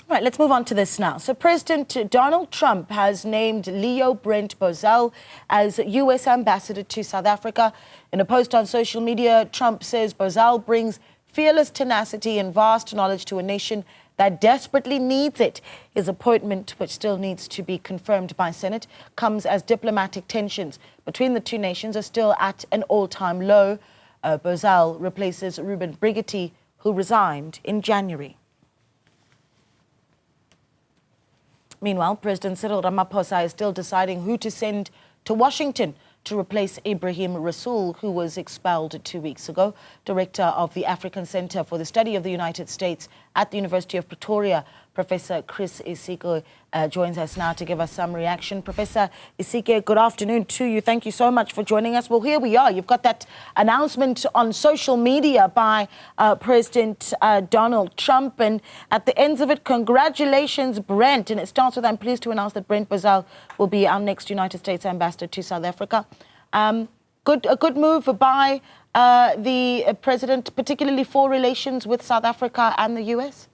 Right, let's move on to this now. So President Donald Trump has named Leo Brent Bozell as U.S. ambassador to South Africa. In a post on social media, Trump says Bozell brings fearless tenacity and vast knowledge to a nation that desperately needs it. His appointment, which still needs to be confirmed by Senate, comes as diplomatic tensions between the two nations are still at an all-time low. Bozell replaces Reuben, Brigety, who resigned in January. Meanwhile, President Cyril Ramaphosa is still deciding who to send to Washington to replace Ibrahim Rasool, who was expelled 2 weeks ago. Director of the African Center for the Study of the United States at the University of Pretoria, Professor Chris Isike, joins us now to give us some reaction. Professor Isike, good afternoon to you. Thank you so much for joining us. Well, here we are. You've got that announcement on social media by President Donald Trump. And at the ends of it, congratulations, Brent. And it starts with, I'm pleased to announce that Brent Bozell will be our next United States ambassador to South Africa. A good move by the president, particularly for relations with South Africa and the U.S.?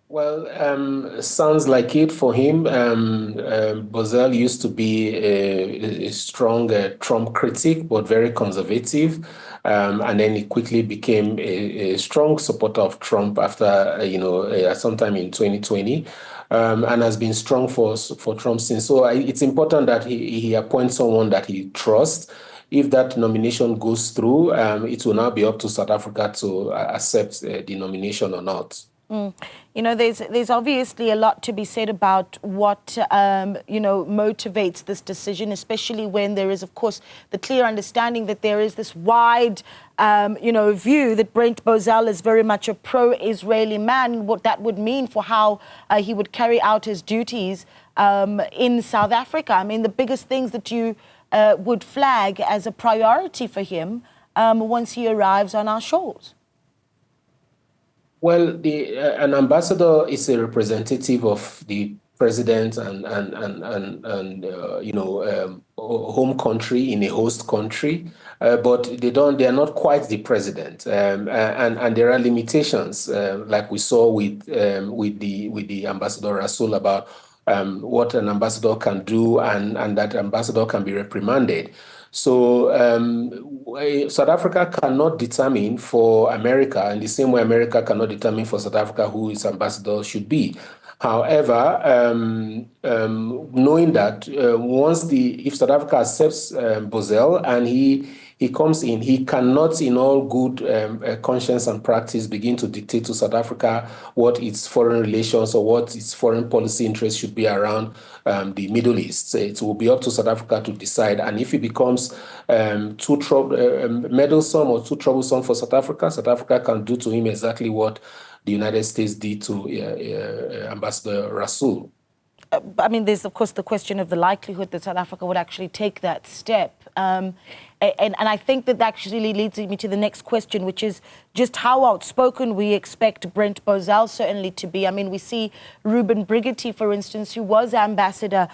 Well, sounds like it for him. Bozell used to be a strong Trump critic, but very conservative. And then he quickly became a strong supporter of Trump after, sometime in 2020. And has been strong for Trump since. So it's important that he appoints someone that he trusts. If that nomination goes through, it will now be up to South Africa to accept the nomination or not. You know, there's obviously a lot to be said about what, motivates this decision, especially when there is, of course, the clear understanding that there is this wide, view that Brent Bozell is very much a pro-Israeli man, what that would mean for how he would carry out his duties in South Africa. I mean, the biggest things that you would flag as a priority for him once he arrives on our shores. Well, an ambassador is a representative of the president and home country in a host country, but they are not quite the president, and there are limitations, like we saw with the ambassador Rasool about what an ambassador can do, and that ambassador can be reprimanded. So South Africa cannot determine for America in the same way America cannot determine for South Africa who its ambassador should be. However, knowing that if South Africa accepts Bozell and he comes in, he cannot, in all good conscience and practice, begin to dictate to South Africa what its foreign relations or what its foreign policy interests should be around the Middle East. It will be up to South Africa to decide. And if it becomes too meddlesome or too troublesome for South Africa can do to him exactly what the United States did to Ambassador Rasool. I mean, there's, of course, the question of the likelihood that South Africa would actually take that step. And I think that actually leads me to the next question, which is just how outspoken we expect Brent Bozell certainly to be. I mean, we see Reuben Brigety, for instance, who was ambassador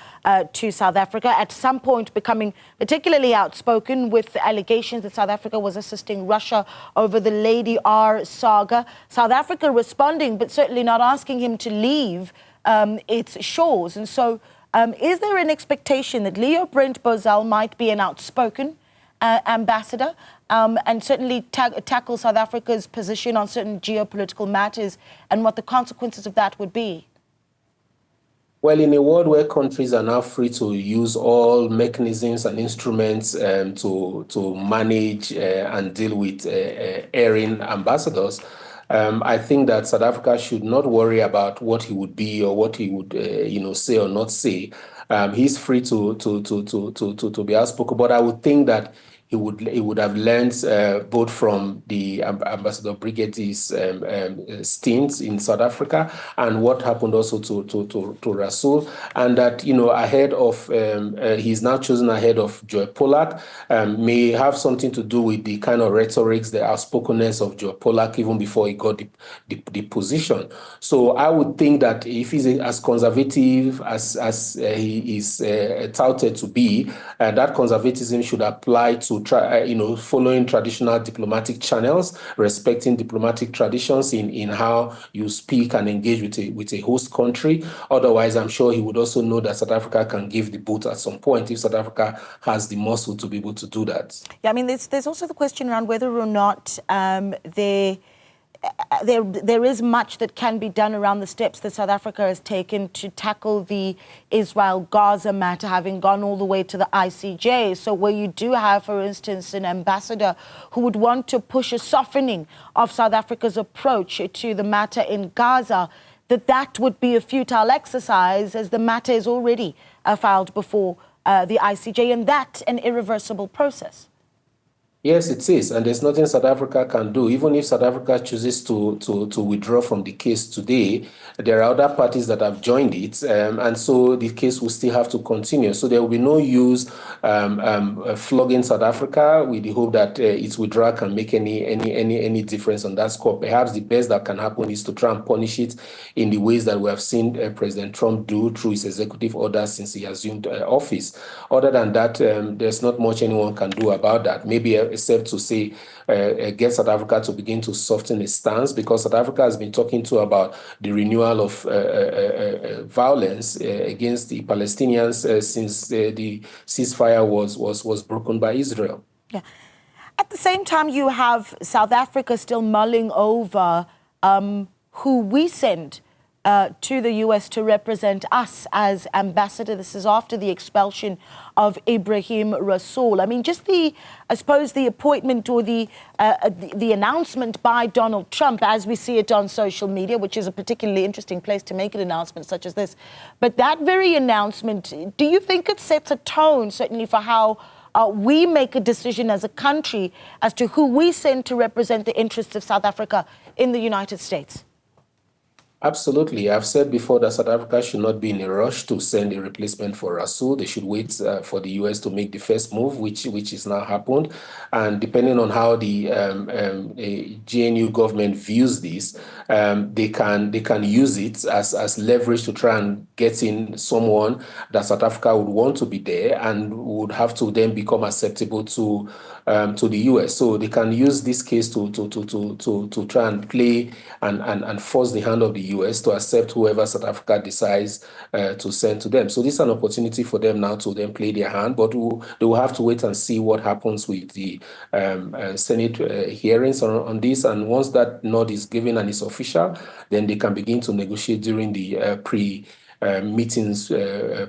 to South Africa, at some point becoming particularly outspoken with allegations that South Africa was assisting Russia over the Lady R saga. South Africa responding, but certainly not asking him to leave its shores. And so is there an expectation that Leo Brent Bozell might be an outspoken ambassador and certainly tackle South Africa's position on certain geopolitical matters and what the consequences of that would be? Well, in a world where countries are now free to use all mechanisms and instruments to manage and deal with erring ambassadors, I think that South Africa should not worry about what he would be or what he would, say or not say. He's free to be outspoken, but I would think that he would have learned both from the Ambassador Brigaty's stint in South Africa and what happened also to Rasool, and that ahead of he's now chosen ahead of Joy Pollak may have something to do with the kind of rhetorics, the outspokenness of Joy Pollak even before he got the position. So I would think that if he's as conservative as he is touted to be, that conservatism should apply to to try, following traditional diplomatic channels, respecting diplomatic traditions in how you speak and engage with a host country. Otherwise, I'm sure he would also know that South Africa can give the boot at some point if South Africa has the muscle to be able to do that. Yeah, I mean, there's also the question around whether or not there is much that can be done around the steps that South Africa has taken to tackle the Israel-Gaza matter, having gone all the way to the ICJ. So where you do have, for instance, an ambassador who would want to push a softening of South Africa's approach to the matter in Gaza, that would be a futile exercise as the matter is already filed before the ICJ, and that's an irreversible process. Yes, it is, and there's nothing South Africa can do. Even if South Africa chooses to withdraw from the case today, there are other parties that have joined it, and so the case will still have to continue. So there will be no use flogging South Africa with the hope that its withdrawal can make any difference on that score. Perhaps the best that can happen is to try and punish it in the ways that we have seen President Trump do through his executive orders since he assumed office. Other than that, there's not much anyone can do about that. Maybe except to say, get South Africa to begin to soften its stance, because South Africa has been talking about the renewal of violence against the Palestinians since the ceasefire was broken by Israel. Yeah. At the same time, you have South Africa still mulling over who we send to the U.S. to represent us as ambassador. This is after the expulsion of Ibrahim Rasool. I mean, just I suppose the appointment or the announcement by Donald Trump, as we see it on social media, which is a particularly interesting place to make an announcement such as this. But that very announcement, do you think it sets a tone, certainly for how we make a decision as a country as to who we send to represent the interests of South Africa in the United States? Absolutely. I've said before that South Africa should not be in a rush to send a replacement for Rasool. They should wait for the U.S. to make the first move, which is now happened. And depending on how the GNU government views this, they can use it as leverage to try and get in someone that South Africa would want to be there and would have to then become acceptable to the U.S. So they can use this case to try and play and force the hand of the U.S. to accept whoever South Africa decides to send to them. So this is an opportunity for them now to then play their hand, but they will have to wait and see what happens with the Senate hearings on this. And once that nod is given and it's official, then they can begin to negotiate during the meetings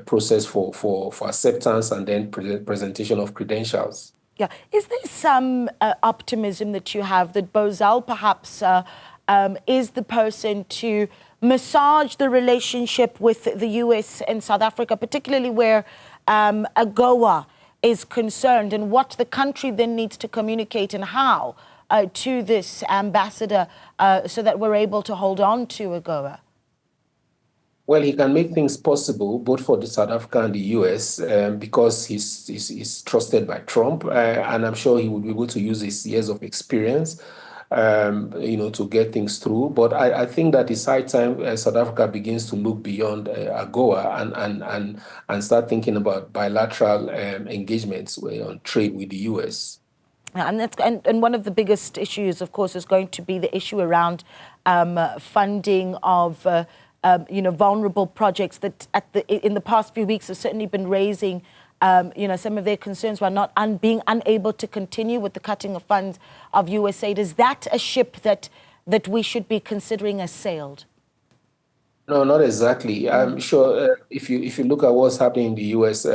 process for acceptance and then presentation of credentials. Yeah. Is there some optimism that you have that Bozell perhaps is the person to massage the relationship with the U.S. and South Africa, particularly where AGOA is concerned, and what the country then needs to communicate and how to this ambassador so that we're able to hold on to AGOA? Well, he can make things possible both for the South Africa and the U.S. Because he's trusted by Trump, and I'm sure he will be able to use his years of experience, to get things through. But I think that it's high time South Africa begins to look beyond AGOA and start thinking about bilateral engagements on trade with the U.S. And one of the biggest issues, of course, is going to be the issue around funding of vulnerable projects that in the past few weeks have certainly been raising, some of their concerns about being unable to continue with the cutting of funds of USAID. Is that a ship that we should be considering as sailed? No, not exactly. I'm sure if you look at what's happening in the U.S.,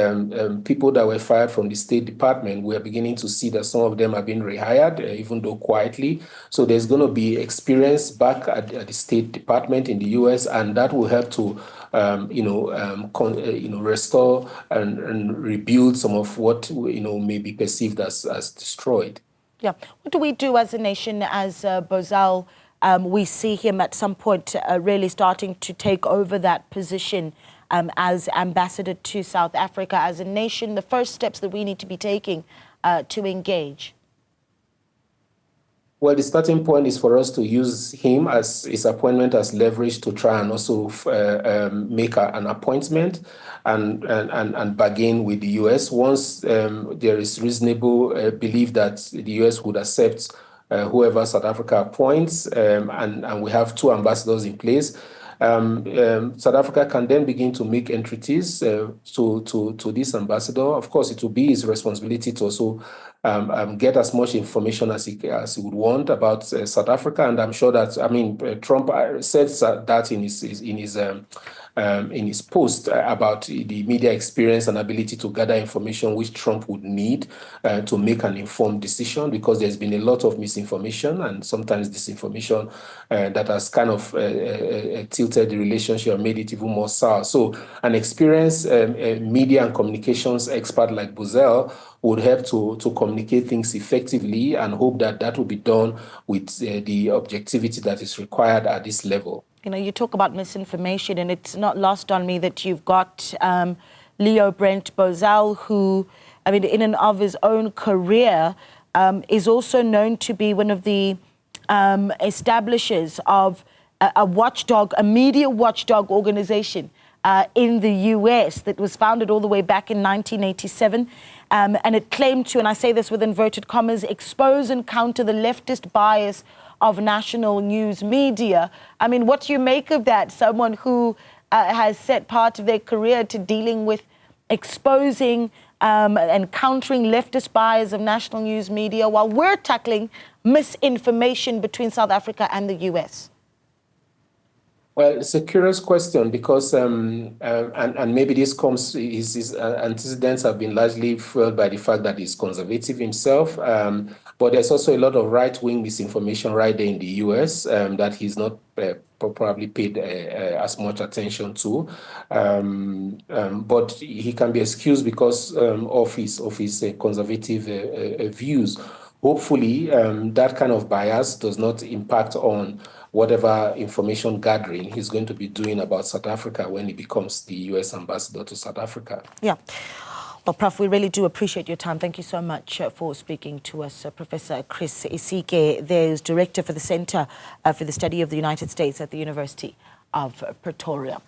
people that were fired from the State Department, we are beginning to see that some of them are being rehired, even though quietly. So there's going to be experience back at the State Department in the U.S., and that will help to, restore and rebuild some of what may be perceived as destroyed. Yeah. What do we do as a nation, as Bozell? We see him at some point really starting to take over that position as ambassador to South Africa. As a nation, the first steps that we need to be taking to engage. Well, the starting point is for us to use him as his appointment as leverage to try and also make an appointment and bargain with the U.S. Once there is reasonable belief that the U.S. would accept whoever South Africa appoints, and we have 2 ambassadors in place, South Africa can then begin to make entreaties to this ambassador. Of course, it will be his responsibility to also get as much information as he would want about South Africa. And I'm sure that, I mean, Trump said that in his post about the media experience and ability to gather information which Trump would need to make an informed decision, because there's been a lot of misinformation and sometimes disinformation that has kind of tilted the relationship and made it even more sour. So an experienced media and communications expert like Bosell would help to communicate things effectively, and hope that that will be done with the objectivity that is required at this level. You know, you talk about misinformation, and it's not lost on me that you've got Leo Brent Bozell, who, I mean, in and of his own career, is also known to be one of the establishers of a watchdog, a media watchdog organization in the US that was founded all the way back in 1987. And it claimed to, and I say this with inverted commas, expose and counter the leftist bias of national news media. I mean, what do you make of that? Someone who has set part of their career to dealing with exposing and countering leftist bias of national news media, while we're tackling misinformation between South Africa and the US? Well, it's a curious question, because and maybe this comes, his antecedents have been largely fueled by the fact that he's conservative himself, but there's also a lot of right-wing misinformation right there in the US that he's not probably paid as much attention to, but he can be excused because of his conservative views. Hopefully, that kind of bias does not impact on whatever information gathering he's going to be doing about South Africa when he becomes the U.S. ambassador to South Africa. Yeah. Well, Prof, we really do appreciate your time. Thank you so much for speaking to us. Professor Chris Isike, there's Director for the Center for the Study of the United States at the University of Pretoria.